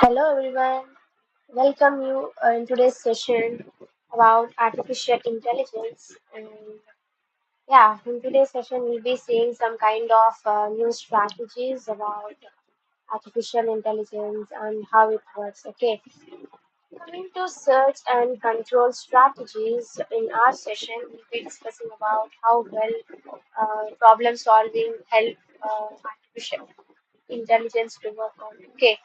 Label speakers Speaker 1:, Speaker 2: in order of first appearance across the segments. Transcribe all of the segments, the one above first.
Speaker 1: Hello everyone, welcome you in today's session about artificial intelligence. And in today's session, we'll be seeing some kind of new strategies about artificial intelligence and how it works. Okay, coming to search and control strategies, in our session, we'll be discussing about how well problem solving help artificial intelligence to work on. Okay,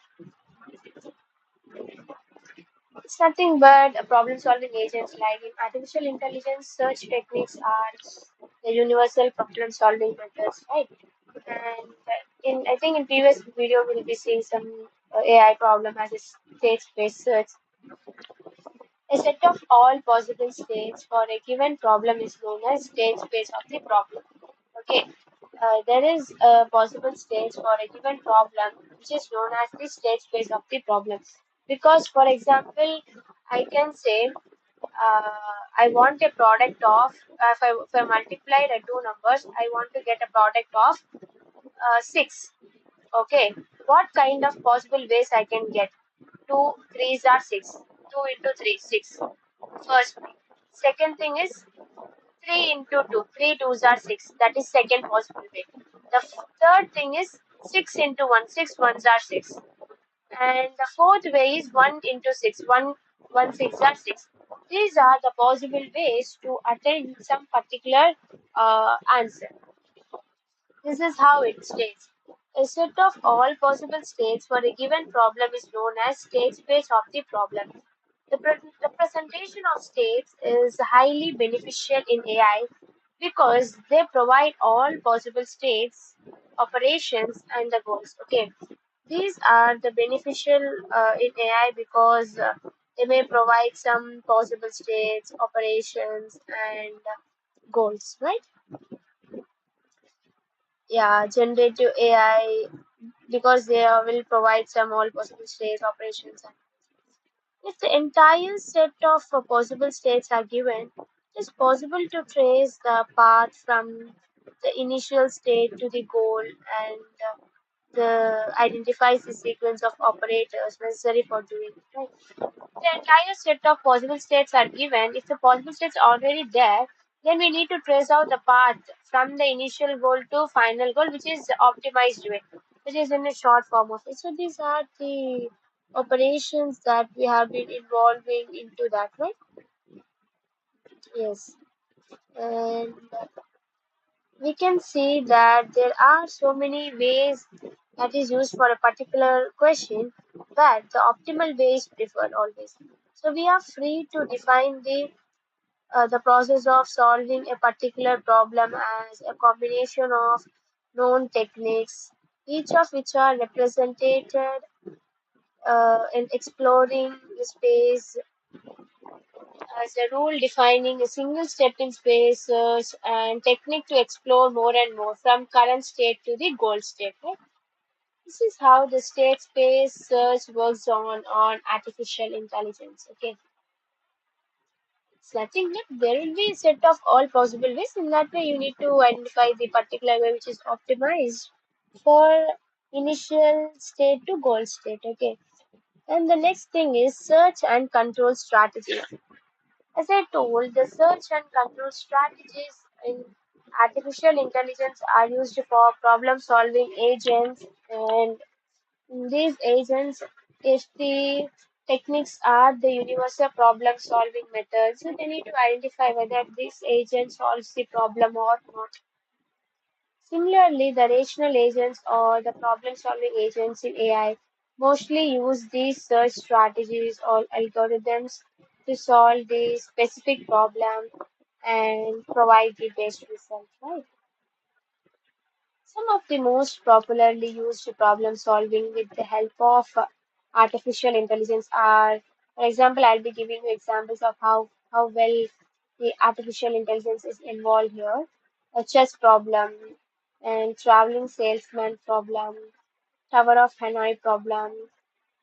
Speaker 1: it's nothing but a problem-solving agents like in artificial intelligence, search techniques are the universal problem-solving methods, right? And in I think in previous video we'll be seeing some AI problem as a state-based search. A set of all possible states for a given problem is known as state space of the problem. Okay, there is a possible states for a given problem which is known as the state space of the problem. Because, for example, I can say I want a product of if I multiply the two numbers, I want to get a product of 6. Okay, what kind of possible ways I can get? 2 threes are 6. 2 into 3 6. First thing. Second thing is 3 into 2. 3 twos are 6. That is second possible way. The third thing is 6 into 1. 6 ones are 6. And the fourth way is 1 into 6. 1 6 are 6. These are the possible ways to attain some particular answer. This is how it states. A set of all possible states for a given problem is known as state space of the problem. The representation of states is highly beneficial in AI because they provide all possible states, operations, and the goals. Okay, these are the beneficial in AI because they may provide some possible states, operations, and goals, right? Yeah, generative AI because they will provide some all possible states, operations, and if the entire set of possible states are given, it is possible to trace the path from the initial state to the goal and the identifies the sequence of operators necessary for doing it. Right? The entire set of possible states are given. If the possible states are already there, then we need to trace out the path from the initial goal to final goal, which is the optimized way, which is in a short form of it. So these are the operations that we have been involving into that, right? Yes. And we can see that there are so many ways that is used for a particular question, but the optimal way is preferred always. So we are free to define the process of solving a particular problem as a combination of known techniques, each of which are represented in exploring the space as a rule defining a single step in space search and technique to explore more and more from current state to the goal state. Right? This is how the state space search works on artificial intelligence. Okay, it's nothing but there will be a set of all possible ways. In that way, you need to identify the particular way which is optimized for initial state to goal state. Okay, and the next thing is search and control strategy. As I told, the search and control strategies in artificial intelligence are used for problem solving agents, and these agents, if the techniques are the universal problem solving methods, so they need to identify whether this agent solves the problem or not. Similarly, the rational agents or the problem solving agents in AI mostly use these search strategies or algorithms to solve the specific problem and provide the best result, right? Some of the most popularly used problem solving with the help of artificial intelligence are, for example, I'll be giving you examples of how well the artificial intelligence is involved here. A chess problem and traveling salesman problem, Tower of Hanoi problem,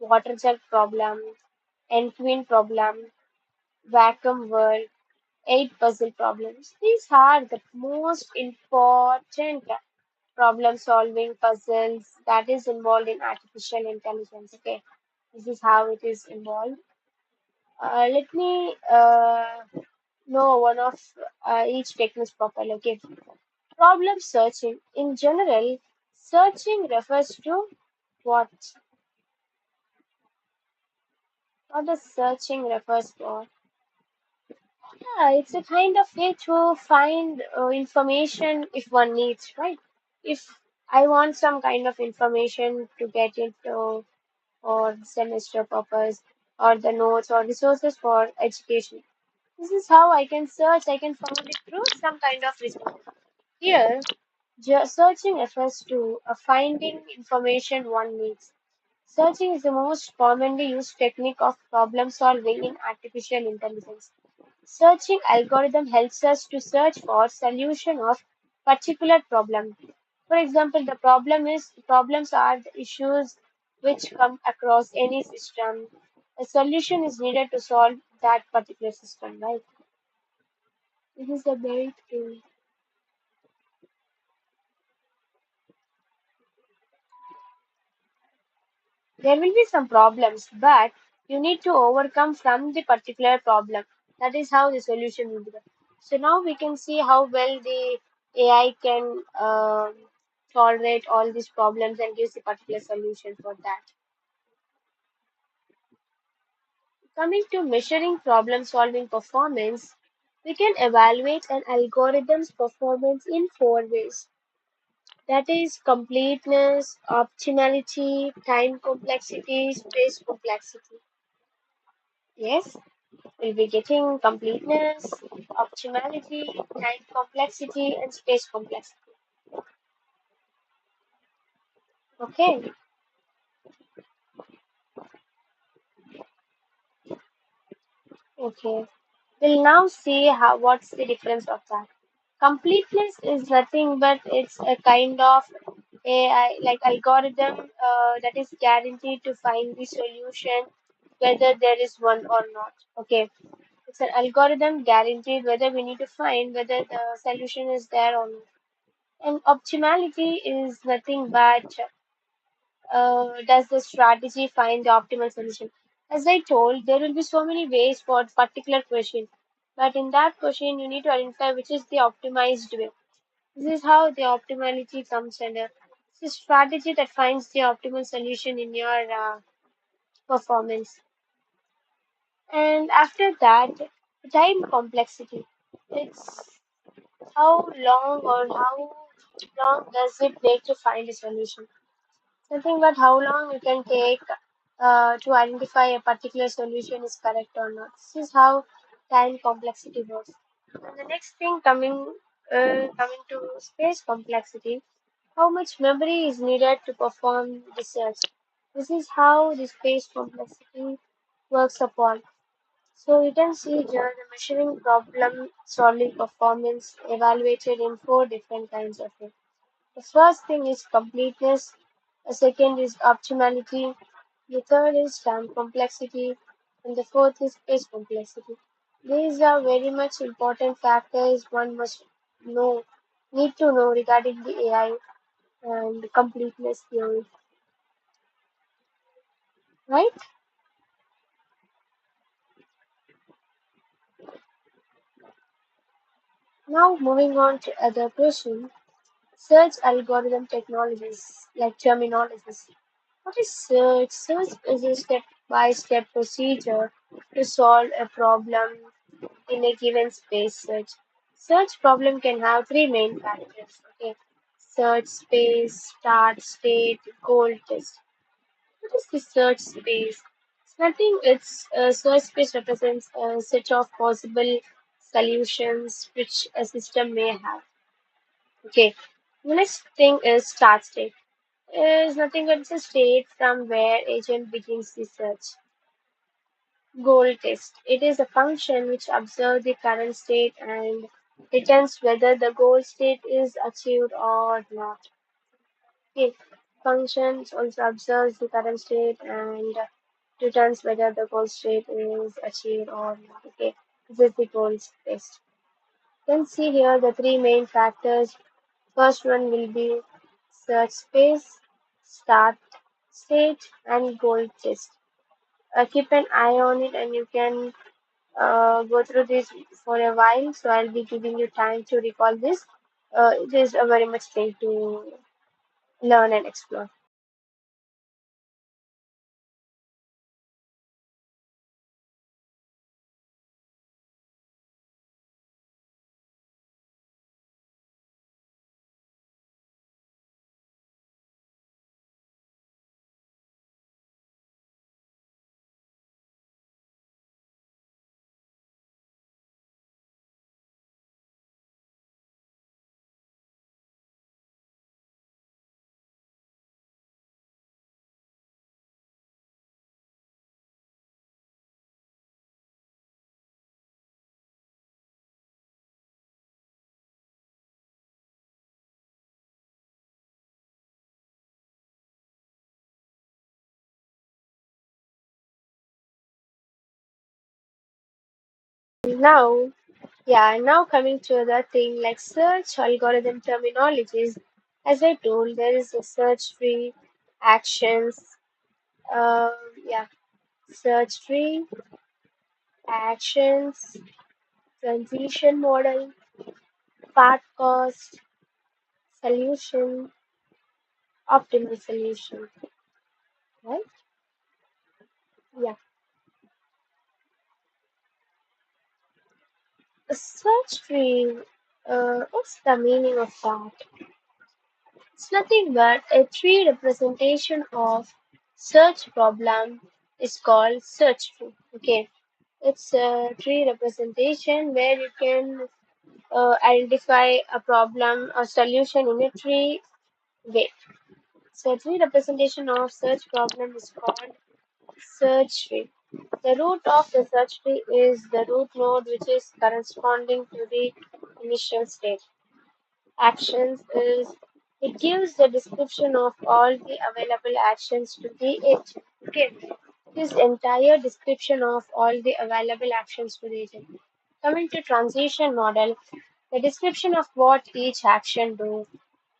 Speaker 1: water jug problem, and queen problem, vacuum world, 8 puzzle problems. These are the most important problem solving puzzles that is involved in artificial intelligence. Okay, This is how it is involved. Let me know one of each techniques properly. Okay. Problem searching. In general, searching refers to what? What does searching refers to? Yeah, it's a kind of way to find information if one needs, right? If I want some kind of information to get into or semester purpose or the notes or resources for education. This is how I can search. I can find it through some kind of resource. Here, searching refers to finding information one needs. Searching is the most commonly used technique of problem solving in artificial intelligence. Searching algorithm helps us to search for solution of particular problem. For example, the problems are the issues which come across any system. A solution is needed to solve that particular system, right? This is a very thing. There will be some problems, but you need to overcome from the particular problem. That is how the solution will be done. So now we can see how well the AI can tolerate all these problems and gives the particular solution for that. Coming to measuring problem solving performance, we can evaluate an algorithm's performance in four ways. That is completeness, optimality, time complexity, space complexity. Yes, we'll be getting completeness, optimality, time complexity, and space complexity. Okay, okay. We'll now see how what's the difference of that. Completeness is nothing but it's a kind of AI like algorithm that is guaranteed to find the solution whether there is one or not. Okay, it's an algorithm guaranteed whether we need to find whether the solution is there or not. And optimality is nothing but does the strategy find the optimal solution? As I told, there will be so many ways for particular question, but in that question, you need to identify which is the optimized way. This is how the optimality comes under. It's a strategy that finds the optimal solution in your performance. And after that, time complexity. It's how long or how long does it take to find a solution? Nothing but how long you can take to identify a particular solution is correct or not. This is how time complexity works. And the next thing coming to space complexity, how much memory is needed to perform research. This is how the space complexity works upon. So you can see here the measuring problem solving performance evaluated in four different kinds of it. The first thing is completeness, the second is optimality, the third is time complexity, and the fourth is space complexity. These are very much important factors one must know, need to know regarding the AI and the completeness theory, right? Now moving on to other question, search algorithm technologies like terminologies. What is search? Search is a step-by-step procedure to solve a problem in a given space search. Search problem can have three main factors. Okay, search space, start state, goal test. What is the search space? It's nothing. It's search space represents a set of possible solutions which a system may have. Okay. The next thing is start state. Is nothing but the state from where agent begins the search. Goal test. It is a function which observes the current state and returns whether the goal state is achieved or not. Okay. Functions also observes the current state and returns whether the goal state is achieved or not. Okay. This is the goal test. You can see here the three main factors. First one will be search space, start state, and goal test. Keep an eye on it, and you can go through this for a while. So I'll be giving you time to recall this. It is a very much thing to learn and explore. Now, yeah, now coming to other thing like search algorithm terminologies. As I told, there is a search tree, actions, yeah, search tree, actions, transition model, path cost, solution, optimal solution, right? Yeah. A search tree, what's the meaning of that? It's nothing but a tree representation of search problem is called search tree. Okay, it's a tree representation where you can identify a problem or solution in a tree way. So tree representation of search problem is called search tree. The root of the search tree is the root node which is corresponding to the initial state. Actions is it gives the description of all the available actions to the agent. Okay, this entire description of all the available actions to the agent. Coming to transition model, the description of what each action do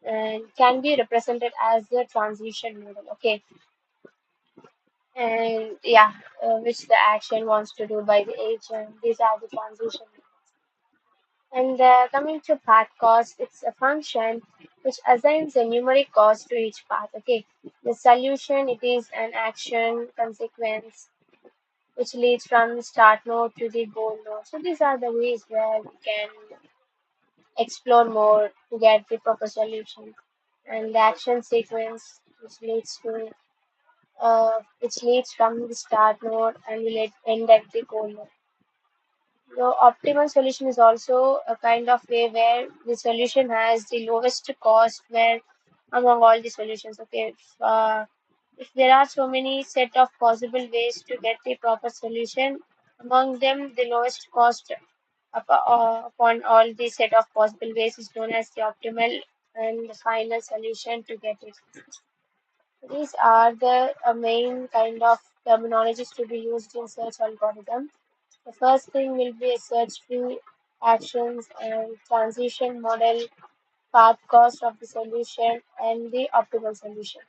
Speaker 1: and can be represented as the transition model. Okay, and yeah, which the action wants to do by the agent. These are the transition models. And coming to path cost, it's a function which assigns a numeric cost to each path. Okay, the solution it is an action consequence which leads from the start node to the goal node. So these are the ways where we can explore more to get the proper solution. And the action sequence which leads from the start node and will end at the goal node. The optimal solution is also a kind of way where the solution has the lowest cost where among all the solutions. Okay, if there are so many set of possible ways to get the proper solution, among them the lowest cost upon all the set of possible ways is known as the optimal and the final solution to get it. These are the main kind of terminologies to be used in search algorithm. The first thing will be a search tree, actions and transition model, path cost of the solution, and the optimal solution.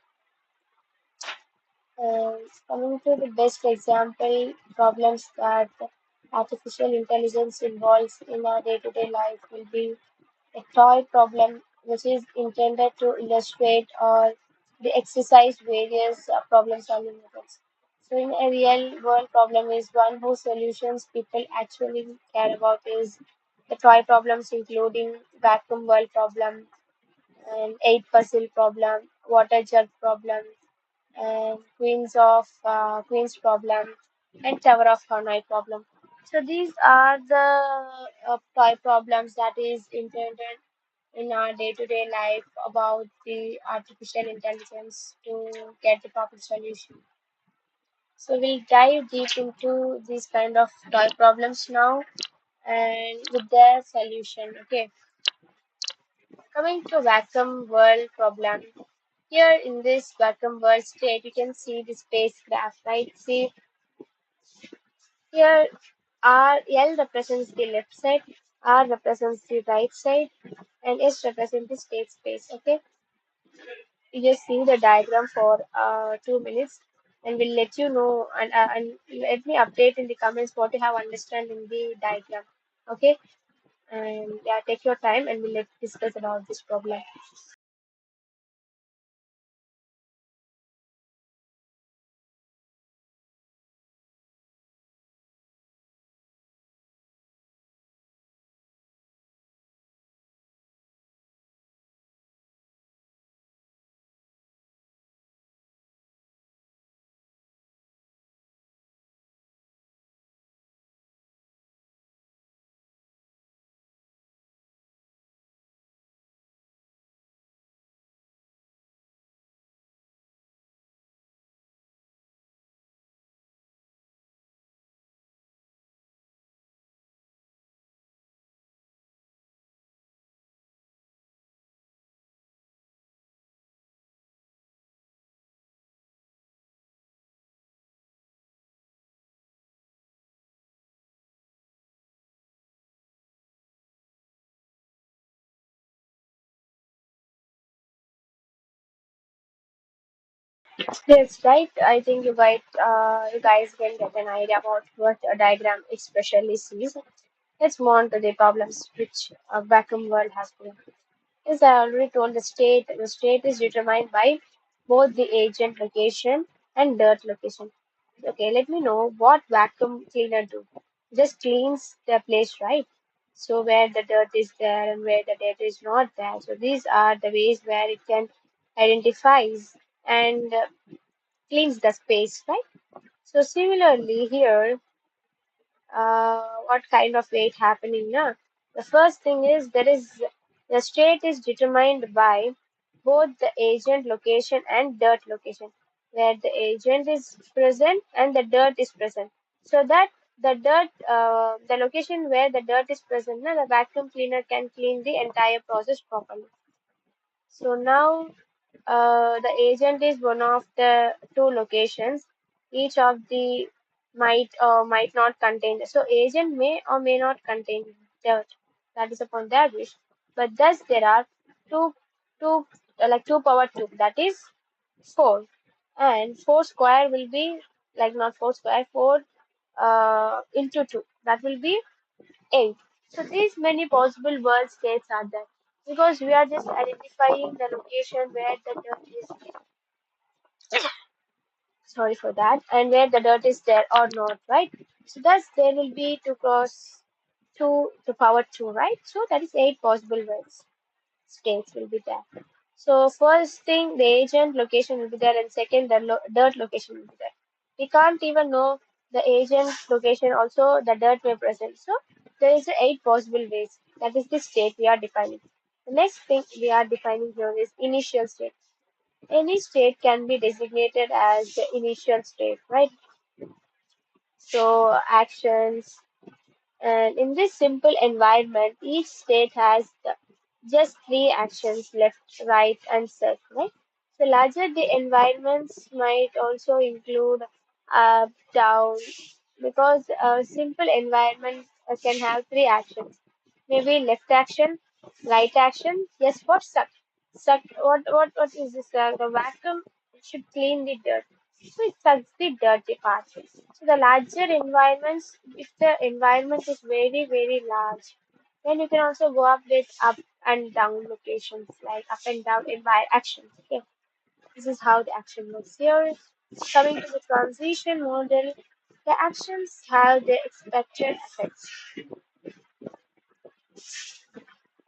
Speaker 1: Coming to the best example problems that artificial intelligence involves in our day-to-day life will be a toy problem, which is intended to illustrate or the exercise various problem-solving methods. So, in a real-world problem is one whose solutions people actually care about is the toy problems, including vacuum world problem and eight puzzle problem, water jug problem, and Queen's problem, and Tower of Hanoi problem. So these are the toy problems that is intended in our day-to-day life about the artificial intelligence to get the proper solution. So we'll dive deep into these kind of toy problems now and with their solution. Okay, coming to vacuum world problem. Here in this vacuum world state, you can see the spacecraft, right? See here R L represents the left side, R represents the right side, and S represents the state space. Okay, you just see the diagram for 2 minutes. and we'll let you know and let me update in the comments what you have understand in the diagram. Okay, and yeah, take your time and we'll let discuss about this problem. Yes, right. I think you guys can get an idea about what a diagram especially sees. Let's move on to the problems which a vacuum world has been. As I already told, the state is determined by both the agent location and dirt location. Okay, let me know what vacuum cleaner do. Just cleans the place, right? So where the dirt is there and where the dirt is not there. So these are the ways where it can identifies and cleans the space, right? So similarly here, what kind of weight happening now? The first thing is there is the state is determined by both the agent location and dirt location, where the agent is present and the dirt is present. So that the location where the dirt is present, now the vacuum cleaner can clean the entire process properly. So now the agent is one of the two locations. Each of the might or might not contain. So agent may or may not contain dirt. That is upon their wish. But thus there are two two like 2 power 2. That is 4. And 4 square will be like not 4 square 4 into 2. That will be 8. So these many possible world states are there because we are just identifying the location where the dirt is. Sorry for that, and where the dirt is there or not, right? So thus there will be 2 cross 2 to power 2, right? So that is 8 possible words states will be there. So first thing, the agent location will be there, and second, the dirt location will be there. We can't even know the agent location. Also, the dirt may present. So there is 8 possible ways. That is the state we are defining. The next thing we are defining here is initial state. Any state can be designated as the initial state, right? So actions, and in this simple environment, each state has just 3 actions: left, right, and set, right? So larger the environments might also include up, down, because a simple environment can have 3 actions. Maybe left action, right action. Yes, what suck? Suck. What is this? The vacuum should clean the dirt. So it sucks the dirty part. So the larger environments, if the environment is very very large, then you can also go up with up and down locations like up and down actions. Okay, this is how the action works here. Coming to the transition model, the actions have the expected effects,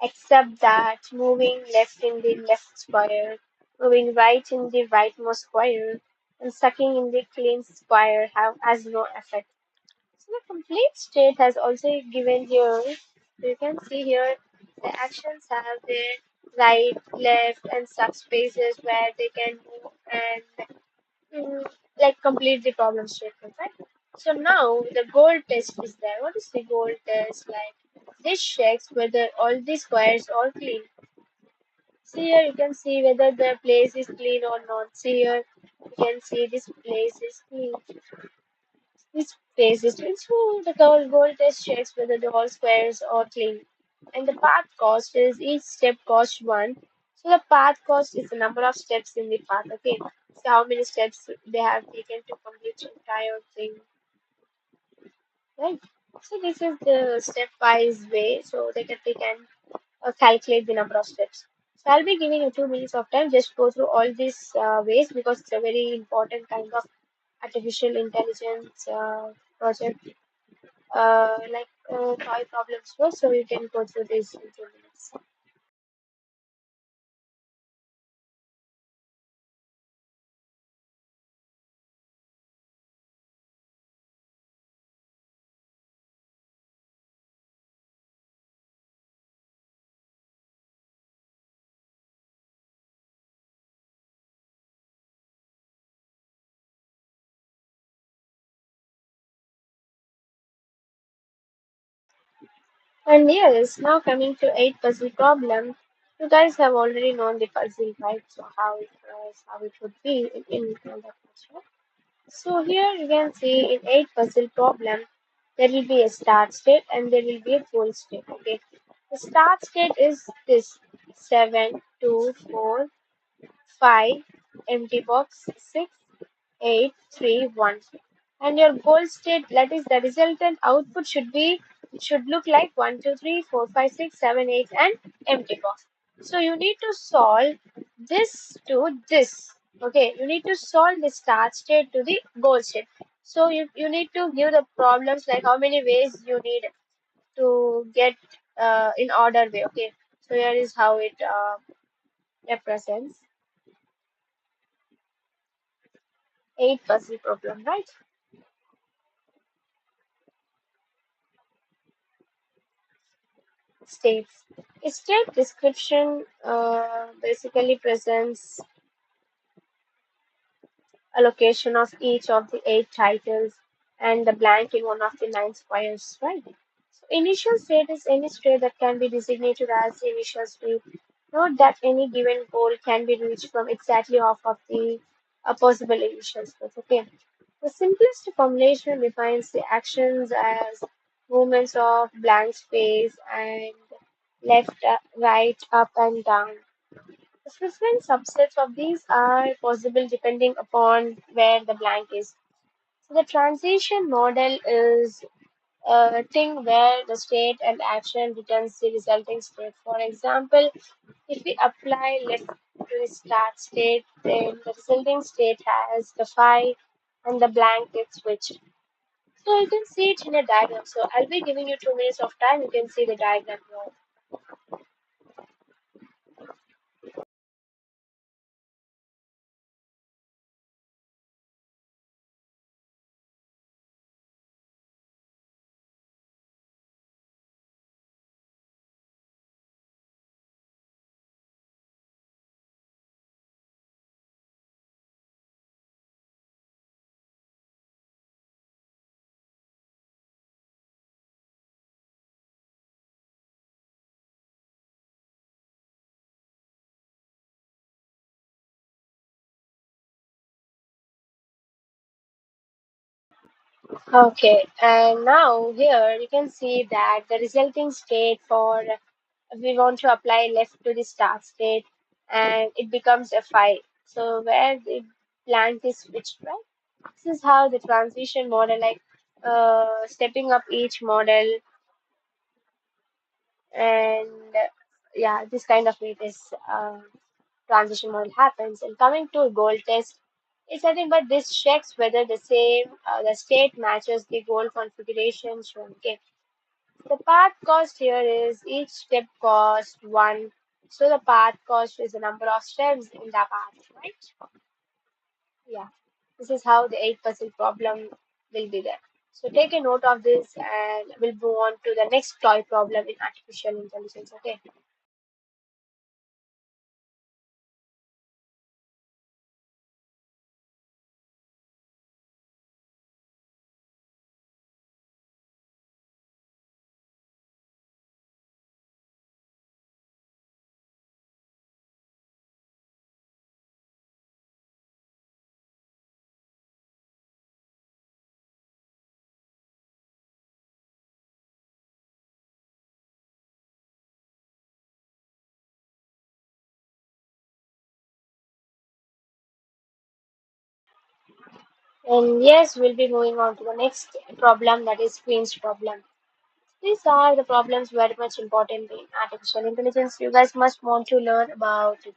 Speaker 1: except that moving left in the left square, moving right in the rightmost square, and sucking in the clean square have has no effect. So the complete state has also given here. So you can see here the actions have their right, left, and suck spaces where they can move and like complete the problem statement, right? So now the goal test is there. What is the goal test like? This checks whether all the squares are clean. See here you can see whether the place is clean or not. See here you can see this place is clean. This place is clean. So the goal test checks whether the all squares are clean. And the path cost is each step costs 1. So the path cost is the number of steps in the path. Okay. see how many steps they have taken to complete the entire thing, right? So this is the stepwise way, so they can calculate the number of steps. So I'll be giving you 2 minutes of time. Just go through all these ways because it's a very important kind of artificial intelligence project, toy problems first. So you can go through this in 2 minutes. And yes, now coming to 8 puzzle problem. You guys have already known the puzzle, right? So how it would be in that much, right? So here you can see in 8 puzzle problem, there will be a start state and there will be a goal state. Okay, the start state is this: 7, 2, 4, 5, empty box, 6, 8, 3, 1. And your goal state, that is the resultant output, should look like 1, 2, 3, 4, 5, 6, 7, 8, and empty box. So you need to solve this to this. Okay, you need to solve the start state to the goal state. So you need to give the problems like how many ways you need to get in order way. Okay, so here is how it represents 8 puzzle problem, right? States. A state description basically presents a location of each of the 8 titles and the blank in one of the 9 squares, right? So initial state is any state that can be designated as the initial state. Note that any given goal can be reached from exactly half of the possible initial states. Okay. The simplest formulation defines the actions as movements of blank space and left, right, up, and down. Different subsets of these are possible depending upon where the blank is. So the transition model is a thing where the state and action returns the resulting state. For example, if we apply left to the start state, then the resulting state has the phi and the blank gets switched. So you can see it in a diagram. So I'll be giving you 2 minutes of time. You can see the diagram here. Okay, and now here you can see that the resulting state for we want to apply left to the start state and it becomes a phi. So where the blank is switched, right? This is how the transition model, like stepping up each model and yeah, this kind of way this transition model happens. And coming to goal test, it's nothing but this checks whether the state matches the goal configuration shown. Okay. The path cost here is each step cost 1. So the path cost is the number of steps in the path, right? Yeah. This is how the 8 puzzle problem will be there. So take a note of this and we'll move on to the next toy problem in artificial intelligence. Okay. And yes, we'll be moving on to the next problem, that is Queen's problem. These are the problems very much important in artificial intelligence. You guys must want to learn about it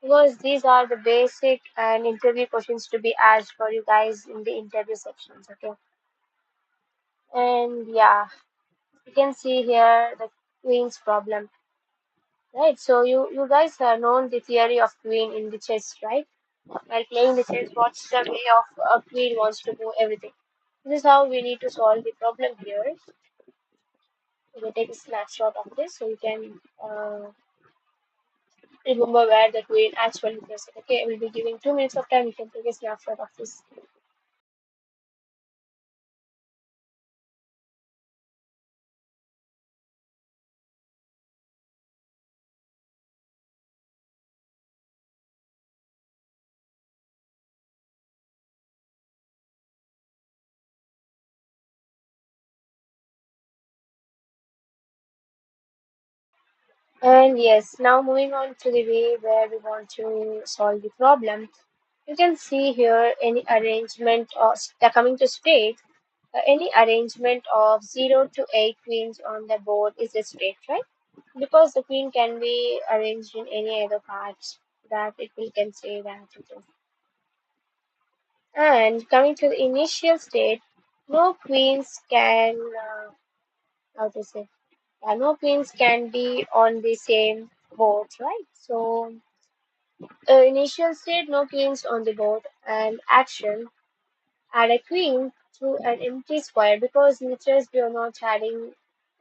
Speaker 1: because these are the basic and interview questions to be asked for you guys in the interview sections. Okay, and yeah, you can see here the Queen's problem, right? So you guys have known the theory of Queen in the chess, right? While playing the chess, what's the way of a Queen wants to do everything. This is how we need to solve the problem here. We take a snapshot of this so you can remember where the queen actually present. Okay, I will be giving 2 minutes of time. You can take a snapshot of this. And yes, now moving on to the way where we want to solve the problem. You can see here any arrangement or coming to state, any arrangement of 0 to 8 queens on the board is a state, right? Because the queen can be arranged in any other parts that it will can say that it is. And coming to the initial state, no queens can, how to say, no queens can be on the same board, right? So, initial state, no queens on the board, and action, add a queen to an empty square because in the chess we are not adding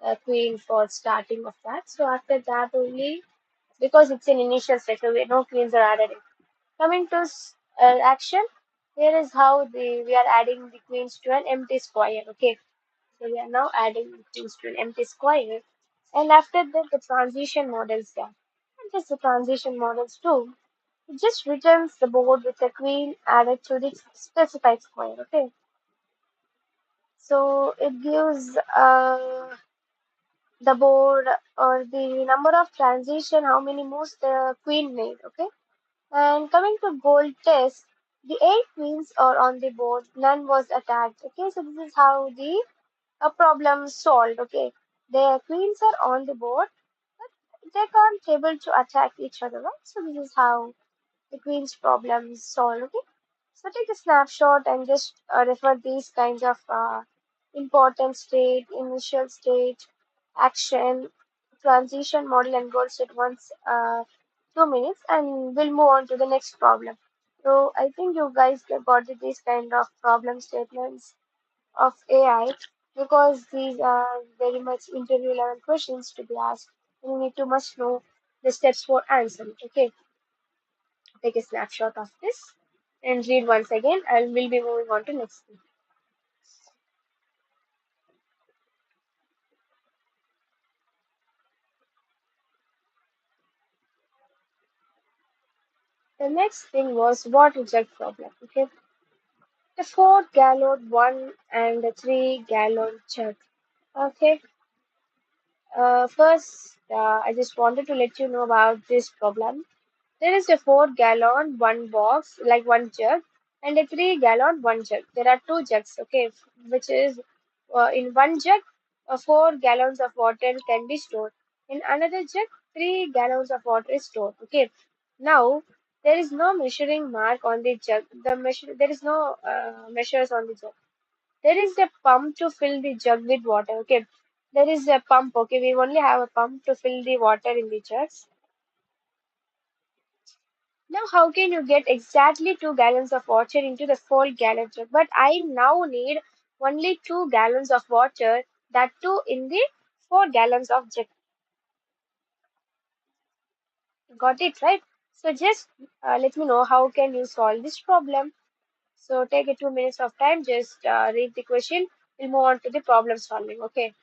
Speaker 1: a queen for starting of that. So, after that only, because it's an initial state, so no queens are added. Coming to action, here is how we are adding the queens to an empty square. Okay, so we are now adding the queens to an empty square, and after that the transition models there. And just the transition models too. It just returns the board with a queen added to the specified square. Okay, so it gives the board or the number of transition, how many moves the queen made. Okay. And coming to gold test, the eight queens are on the board, none was attacked. Okay, so this is how the problem solved. Okay, the queens are on the board, but they can't able to attack each other, right? So this is how the queen's problem is solved. Okay, so take a snapshot and just refer these kinds of important state, initial state, action, transition model, and goal state once 2 minutes, and we'll move on to the next problem. So I think you guys got these kind of problem statements of AI because these are very much interview level questions to be asked. You need to must know the steps for answering. Okay, take a snapshot of this and read once again, and we'll be moving on to next thing. The next thing was water jug problem. Okay, the 4 gallon one and the 3 gallon jug. Okay, first, I just wanted to let you know about this problem. There is a 4 gallon one box, like one jug, and a 3 gallon one jug. There are two jugs, okay, which is in one jug, 4 gallons of water can be stored. In another jug, 3 gallons of water is stored. Okay, now there is no measuring mark on the jug. There is no measures on the jug. There is a pump to fill the jug with water. Okay, there is a pump. Okay, we only have a pump to fill the water in the jugs. Now, how can you get exactly 2 gallons of water into the 4 gallon jug? But I now need only 2 gallons of water, that too in the 4 gallons of jug. Got it, right? So just let me know how can you solve this problem. So take a 2 minutes of time, just read the question. We'll move on to the problem solving. Okay.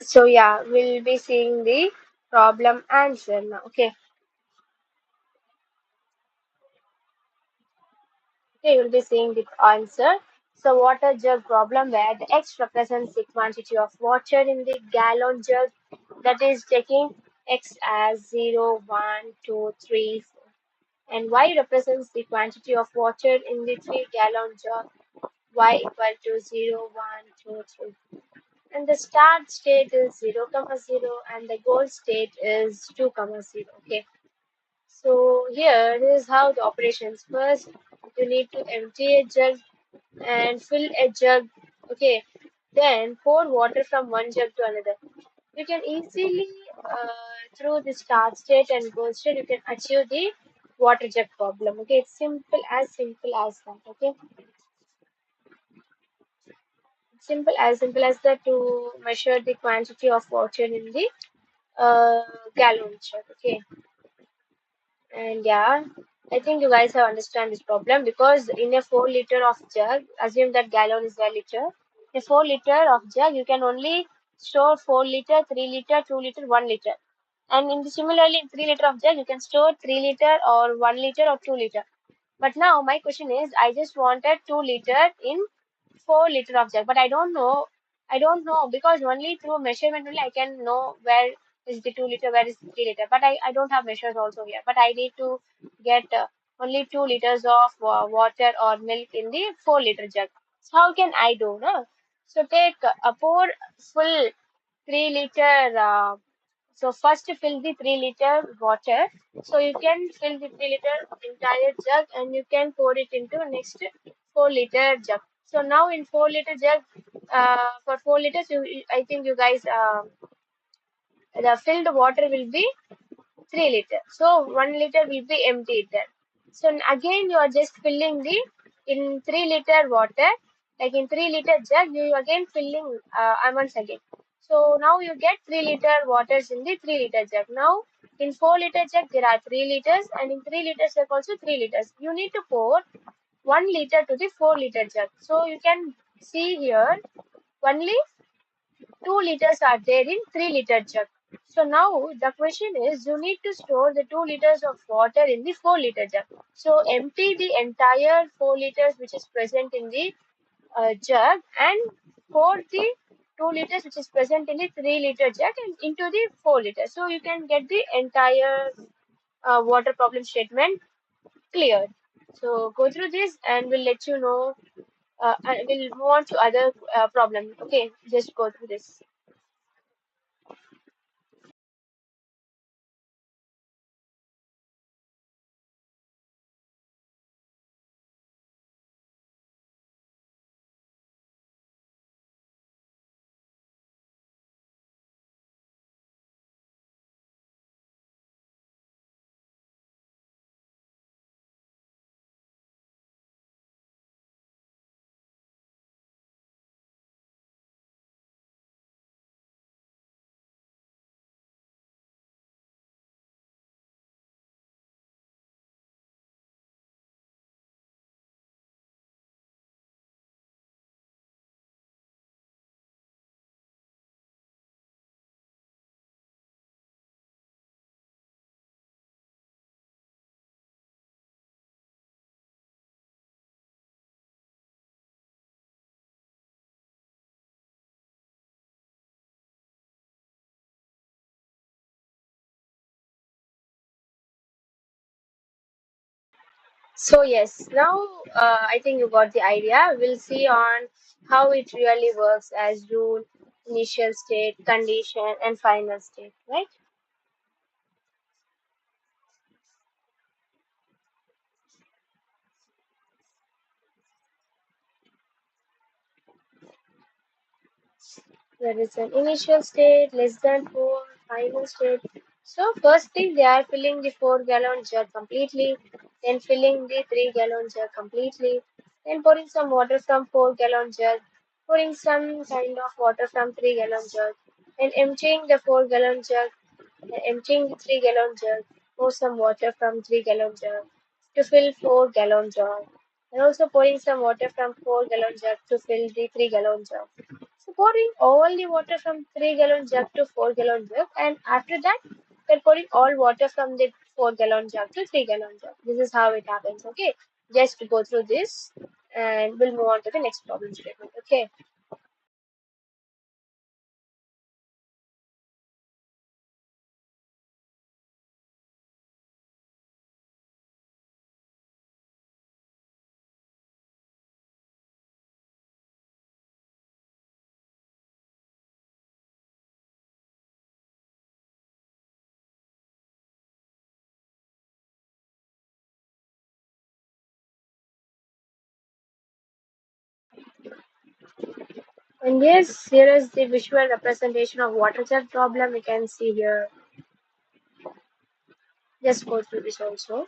Speaker 1: So yeah, we'll be seeing the problem answer now. Okay, we'll be seeing the answer. So water jug problem where the X represents the quantity of water in the gallon jug, that is taking X as 0, 1, 2, 3, 4. And Y represents the quantity of water in the 3-gallon jug, Y equal to 0, 1, 2, 3. And the start state is 0, 0, and the goal state is 2, 0. Okay. So here is how the operations. First, you need to empty a jug and fill a jug. Okay. Then pour water from one jug to another. You can easily through the start state and goal state you can achieve the water jug problem. Okay, it's simple as that. Okay, simple as that to measure the quantity of water in the gallon jug. Okay, and yeah, I think you guys have understand this problem because in a 4 liter of jug, assume that gallon is a liter. A 4 liter of jug, you can only store 4 liter, 3 liter, 2 liter, 1 liter. And in the similarly, in 3 liter of jug, you can store 3 liter or 1 liter or 2 liter. But now my question is, I just wanted 2 liter in 4 liter of jug, but I don't know. I don't know because only through measurement only I can know where is the 2 liter, where is the 3 liter. But I don't have measures also here. But I need to get only 2 liters of water or milk in the 4 liter jug. So how can I do? No. So take a pour full 3 liter. So first fill the 3 liter water. So you can fill the 3 liter entire jug and you can pour it into next 4 liter jug. So now in 4 liter jug, for 4 liters, I think you guys the filled water will be 3 liter. So 1 liter will be emptied then. So again you are just filling the in 3 liter water, like in 3 liter jug, you again filling once again. So now you get 3 liter waters in the 3 liter jug. Now in 4 liter jug there are 3 liters, and in 3 liter jug also 3 liters. You need to pour 1 liter to the 4 liter jug. So you can see here only 2 liters are there in 3 liter jug. So now the question is you need to store the 2 liters of water in the 4 liter jug. So empty the entire 4 liters which is present in the jug and pour the 2 liters which is present in the 3 liter jug and into the 4 liters. So you can get the entire water problem statement cleared. So go through this and we'll let you know. And we'll move on to other problem. Okay, just go through this. So yes, now I think you got the idea. We'll see on how it really works as rule, initial state, condition, and final state, right? There is an initial state, less than 4, final state. So first thing they are filling the 4-gallon jug completely, then filling the 3-gallon jug completely, then pouring some water from 4-gallon jug, pouring some kind of water from 3-gallon jug, then emptying the 4-gallon jug, then emptying the 3-gallon jug, pour some water from 3-gallon jug to fill 4-gallon jug, and also pouring some water from 4-gallon jug to fill the 3-gallon jug. So pouring all the water from 3 gallon jug to 4 gallon jug, and after that, we're pouring all water from the 4 gallon jug to 3 gallon jug. This is how it happens. Okay, just to go through this, and we'll move on to the next problem statement. Okay. And yes, here is the visual representation of water jet problem. You can see here. Just go through this also.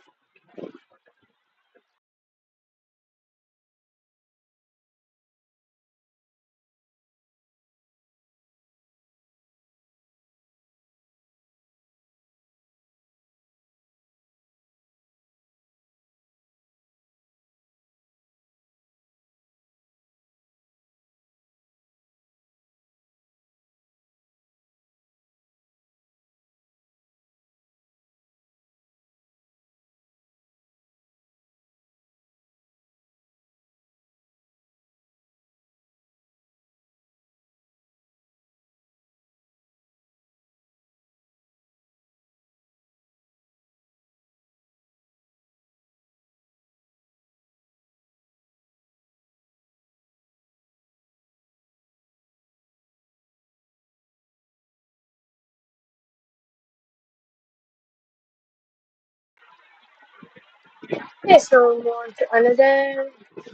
Speaker 1: Okay, so move on to another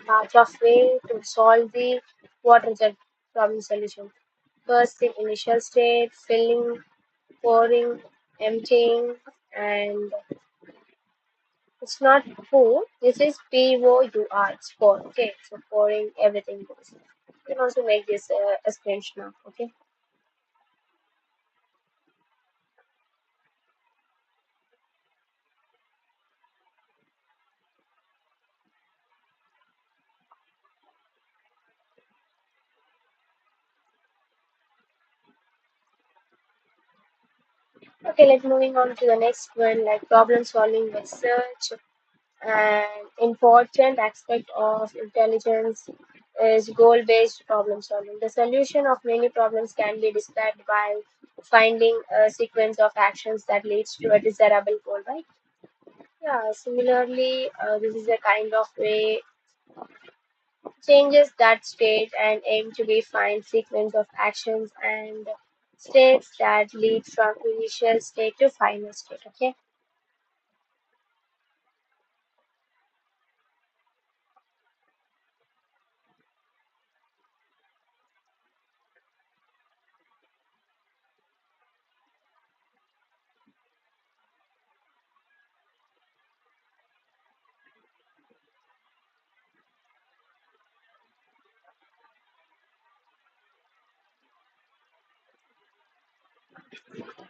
Speaker 1: part of way to solve the water jet problem solution. First, the initial state, filling, pouring, emptying, and it's not pour. This is pour. It's pour. Okay, so pouring everything goes. You can also make this a screenshot now. Okay. Okay, let's moving on to the next one, like problem solving research. An important aspect of intelligence is goal based problem solving. The solution of many problems can be described by finding a sequence of actions that leads to a desirable goal, right? Yeah, similarly, this is a kind of way changes that state and aim to be find sequence of actions and states that lead from initial state to final state. Okay.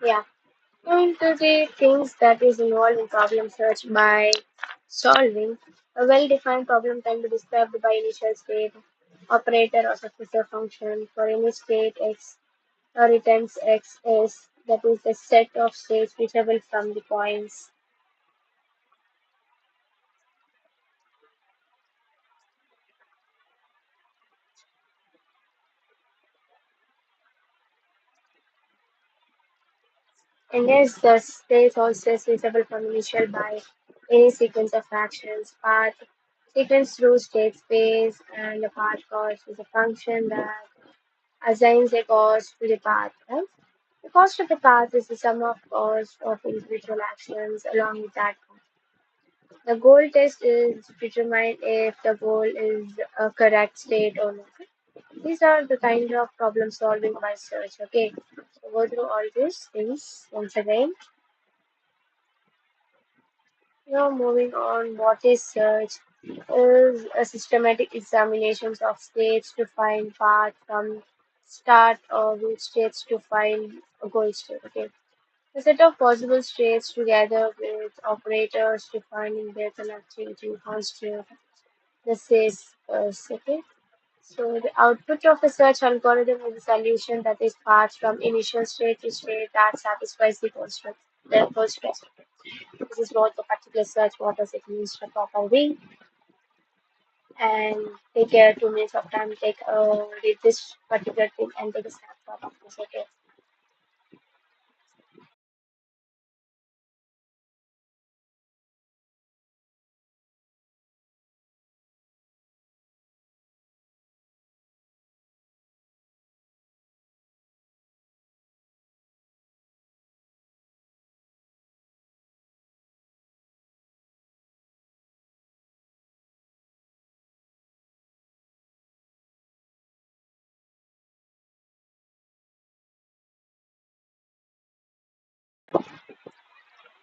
Speaker 1: Yeah. Coming to the things that is involved in problem search by solving, a well-defined problem can be described by initial state, operator or successor function. For any state x returns x is that is the set of states reachable from the points. And yes, the states also is reachable from initial by any sequence of actions. Path sequence through state space and the path cost is a function that assigns a cost to the path. Right? The cost of the path is the sum of cost of individual actions along with that cost. The goal test is to determine if the goal is a correct state or not. These are the kind of problem solving by search. Okay, so go through all these things once again. Now moving on, what is search? Is a systematic examinations of states to find path from start or which states to find a goal state. Okay. A set of possible states together with operators defining their connectivity constitute the says okay. So the output of a search algorithm is a solution that is passed from initial state to state that satisfies the goal specification. This is what the particular search waters it means the proper way. And take 2 minutes of time, take read this particular thing and take a snapshot of this. Okay.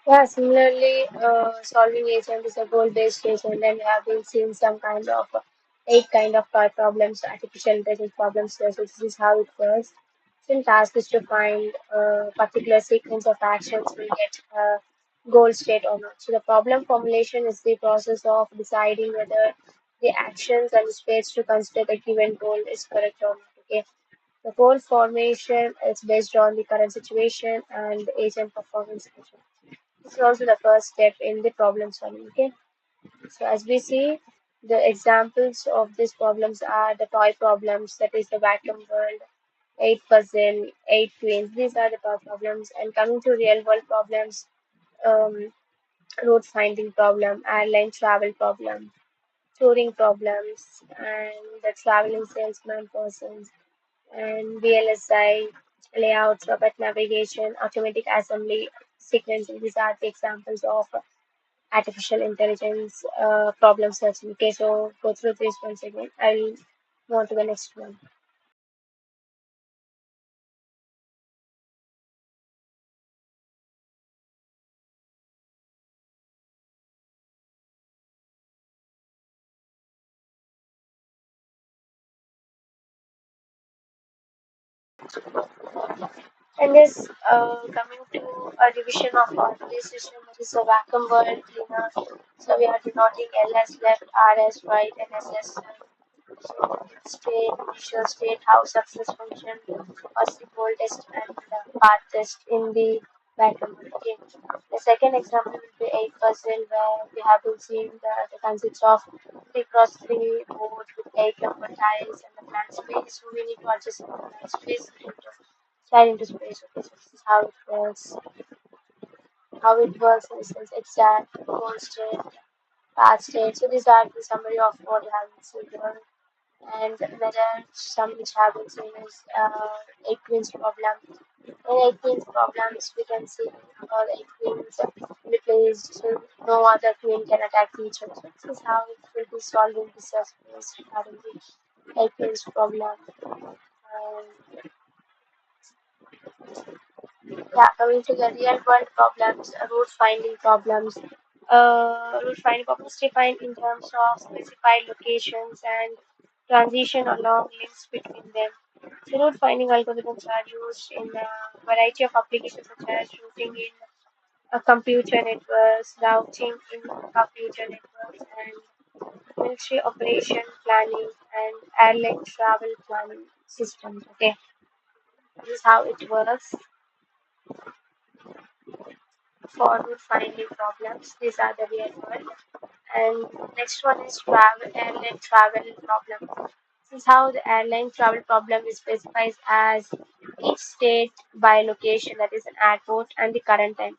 Speaker 1: Yeah, similarly, solving agent is a goal-based agent, and we have been seeing some kind of eight kind of problems, artificial intelligence problems. So this is how it works. So the task is to find a particular sequence of actions will get a goal state or not. So the problem formulation is the process of deciding whether the actions and the states to consider the given goal is correct or not. Okay. The goal formation is based on the current situation and the agent performance. This is also the first step in the problem solving. Okay, so as we see, the examples of these problems are the toy problems, that is the vacuum world, eight puzzle, eight queens. These are the toy problems. And coming to real world problems, um, road finding problem, airline travel problem, touring problems, and the traveling salesman persons, and VLSI layouts, robot navigation, automatic assembly sequencing. These are the examples of artificial intelligence problem searching. Okay, so go through this once again. I'll move on to the next one. And this coming to a revision of our base system, that is a vacuum world cleaner. So we are denoting LS left, RS right, and SS right. So state, initial state, how success function, first the goal test and the path test in the vacuum world. Okay. The second example will be a puzzle where we have been seeing the concepts of 3 cross 3 board with 8 number tiles and the blank space. So we need to adjust the blank space into slide into space. Okay, so this is how it works. How it works in the sense exact, goal state, path state. So these are the summary of what you have seen here. And another some which have been seen is eight queens problem. In eight queens problems, we can see eight queens replaced, so no other queen can attack each other. So this is how it will be solved in this space regarding the eight queens problem. Yeah, coming to the real world problems, route finding problems. Route finding problems defined in terms of specified locations and transition along links between them. So route finding algorithms are used in a variety of applications such as routing in computer networks, routing in computer networks, and military operation planning and airline travel planning systems. Okay, this is how it works for route finding problems. These are the real world. And next one is travel airline travel problem. This is how the airline travel problem is specified as each state by location, that is an airport, and the current time.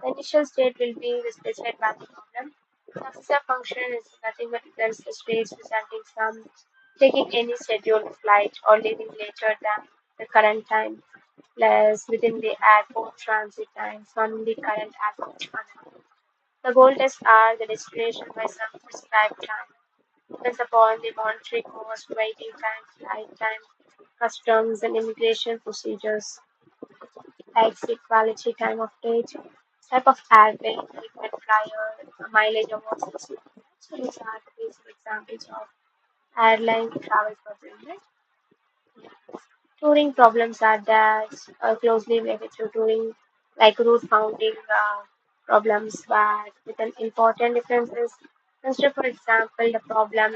Speaker 1: The initial state will be the specified by the problem. Successor function is nothing but returns the states resulting from taking any scheduled flight or leaving later than the current time, plus within the airport transit time from the current airport. The goal tests are the destination by some prescribed time. Depends upon the monetary cost, waiting time, flight time, customs and immigration procedures, taxi quality, time of stage, type of airplane, frequent flyer, mileage awards. So these are the basic examples of airline travel program. Right? Touring problems are that closely related to touring, like route founding problems, but with an important difference is, consider for example the problem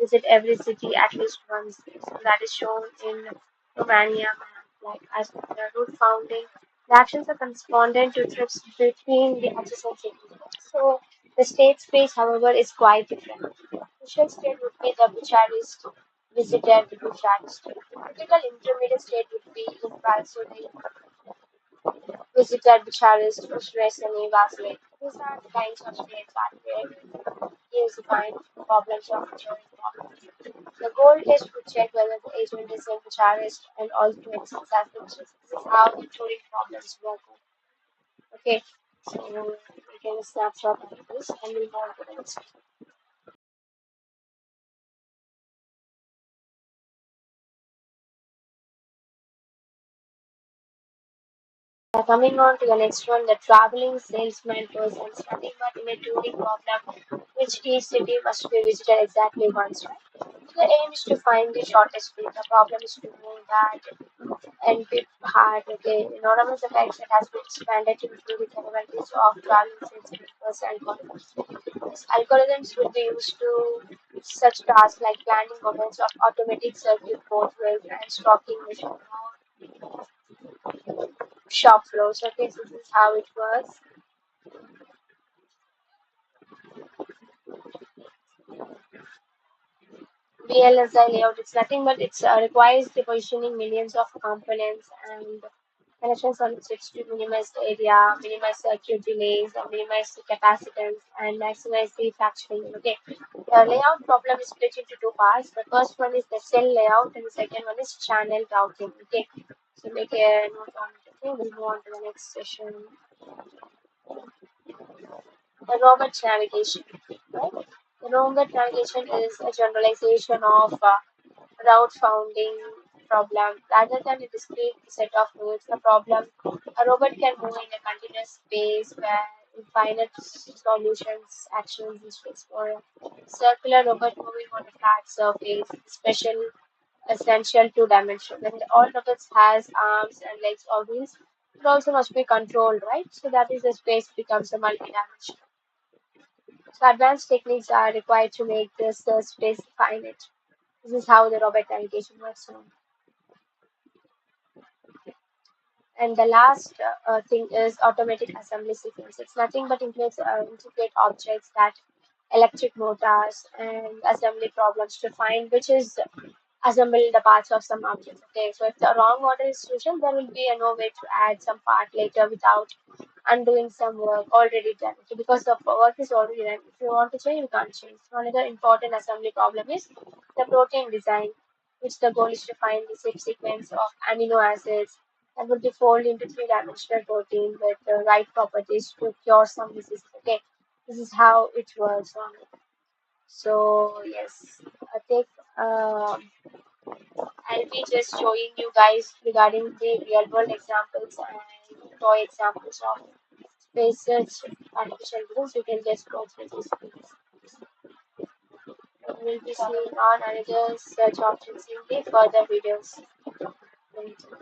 Speaker 1: is visit every city at least once. So that is shown in Romania map. Like as per the route founding, the actions are correspondent to trips between the adjacent cities. So the state space, however, is quite different. Crucial state would be the Bucharest visited the Bucharest. The typical intermediate state would be Infral, so they visited Bucharest, Bucharest, and Vaslui. These are the kinds of states that where is defined problems of touring problems. The goal is to check whether the agent is in Bucharest and also exists as the This is how the touring problems work. Okay, so we can snapshot of this and move on to the next. Coming on to the next one, the traveling salesman presents nothing but in a touring problem, which each city must be visited exactly once. Right? The aim is to find the shortest route. The problem is to know that and bit hard. Okay, enormous effects that has been expanded to include the capabilities of traveling salespeople and algorithms. These algorithms will be used to such tasks like planning events of automatic circuit board drills and stocking machine shop floors. Okay, so this is how it works. VLSI layout, it's nothing but it requires the positioning millions of components and connections on chips to minimize the area, minimize circuit delays, and minimize the capacitance and maximize the fractioning. Okay, the layout problem is split into two parts. The first one is the cell layout, and the second one is channel routing. Okay, so make a note on it. Okay, we'll move on to the next session. The robot navigation. Right? The robot navigation is a generalization of route founding problem. Rather than a discrete set of rules, a robot can move in a continuous space where infinite solutions, actions, is fixed for a circular robot moving on a flat surface, special essential two dimension. When all robots has arms and legs or wheels, it also must be controlled, right? So that is the space becomes a multi-dimensional. So advanced techniques are required to make this space finite. This is how the robot navigation works on. And the last thing is automatic assembly sequence. It's nothing but includes integrate objects that electric motors and assembly problems to find which is assemble the parts of some objects. Okay, so if the wrong order is chosen, there will be no way to add some part later without undoing some work already done. Okay, because the work is already done. If you want to change, you can't change. So another important assembly problem is the protein design, which the goal is to find the safe sequence of amino acids that would be folded into three-dimensional protein with the right properties to cure some diseases. Okay, this is how it works on it. So yes, I think I'll be just showing you guys regarding the real world examples and toy examples of space search artificial intelligence. You can just go through these things. We'll be seeing on another search options in the further videos. Thank you.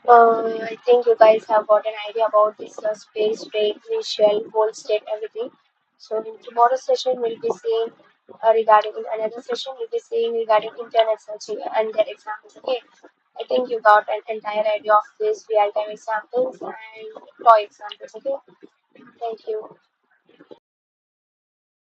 Speaker 1: I think you guys have got an idea about this space, rate, initial, whole state, everything. So in tomorrow's session, we'll be seeing regarding in another session, we'll be seeing regarding internet searching and their examples. Okay, I think you got an entire idea of this real-time examples and toy examples. Okay, thank you.